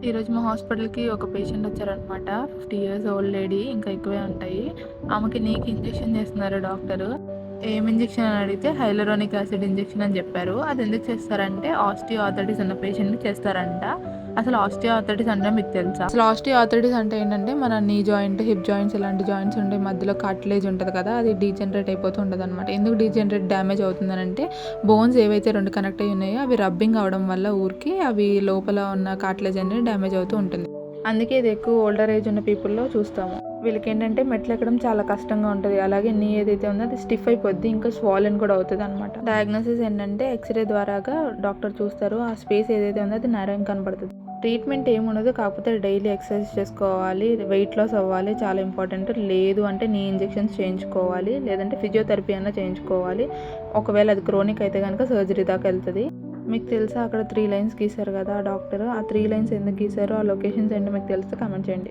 ఈరోజు మా హాస్పిటల్‌కి ఒక పేషెంట్ వచ్చారనమాట. 50 ఇయర్స్ ఓల్డ్ లేడీ, ఇంకా ఎక్కువే ఉంటాయి. ఆమెకి నీకి ఇంజెక్షన్ చేస్తున్నారు డాక్టరు. ఏం ఇంజెక్షన్ అని అడిగితే హైలూరోనిక్ యాసిడ్ ఇంజెక్షన్ అని చెప్పారు. అదెందుకు చేస్తారంటే ఆస్టియో ఆర్థరైటిస్ ఉన్న పేషెంట్‌కి చేస్తారంట. అసలు ఆస్టియో ఆర్థరైటిస్ అంటే మీకు తెలుసా? అసలు ఆస్టియో ఆర్థరైటిస్ అంటే ఏంటంటే మన నీ జాయింట్, హిప్ జాయింట్స్ ఇలాంటి జాయింట్స్ ఉండే మధ్యలో కార్టిలేజ్ ఉంటది కదా! అది డీజనరేట్ అయిపోతూ ఉంటదనమాట. ఎందుకు డీజనరేట్ డ్యామేజ్ అవుతుందనంటే బోన్స్ ఏవైతే 2 కనెక్ట్ అయ్యి ఉన్నాయో అవి రబ్బింగ్ అవ్వడం వల్ల ఊరికి అవి లోపల ఉన్న కార్టిలేజ్ అనేది డ్యామేజ్ అవుతూ ఉంటుంది. అందుకే ఇది ఎక్కువ ఓల్డర్ ఏజ్ ఉన్న పీపుల్‌లో చూస్తాము. వీళ్ళకేంటంటే మెట్లెక్కడం చాలా కష్టంగా ఉంటది. అలాగే నీ ఏదైతే ఉందో అది స్టిఫ్ అయిపోద్ది. ఇంకా స్వాలెన్ కూడా అవుతదనమాట. డయాగ్నోసిస్ ఏంటంటే ఎక్స్‌రే ద్వారాగా డాక్టర్ చూస్తారు. ఆ స్పేస్ ఏదైతే ఉందో అది నారోయింగ్ కనపడుతది. ట్రీట్మెంట్ ఏముండదు. కాకపోతే డైలీ ఎక్సర్సైజ్ చేసుకోవాలి. వెయిట్ లాస్ అవ్వాలి. చాలా ఇంపార్టెంట్. లేదు అంటే నీ ఇంజెక్షన్స్ చేయించుకోవాలి. లేదంటే ఫిజియోథెరపీ అన్నా చేయించుకోవాలి. ఒకవేళ అది క్రోనిక్ అయితే గనుక సర్జరీ దాకా ఎళ్తది. మీకు తెలుసా అక్కడ 3 లైన్స్ గీశారు కదా డాక్టర్. ఆ 3 లైన్స్ ఎందుకు గీశారో, ఆ లొకేషన్స్ ఏంటో మీకు తెలిస్తే కామెంట్ చేయండి.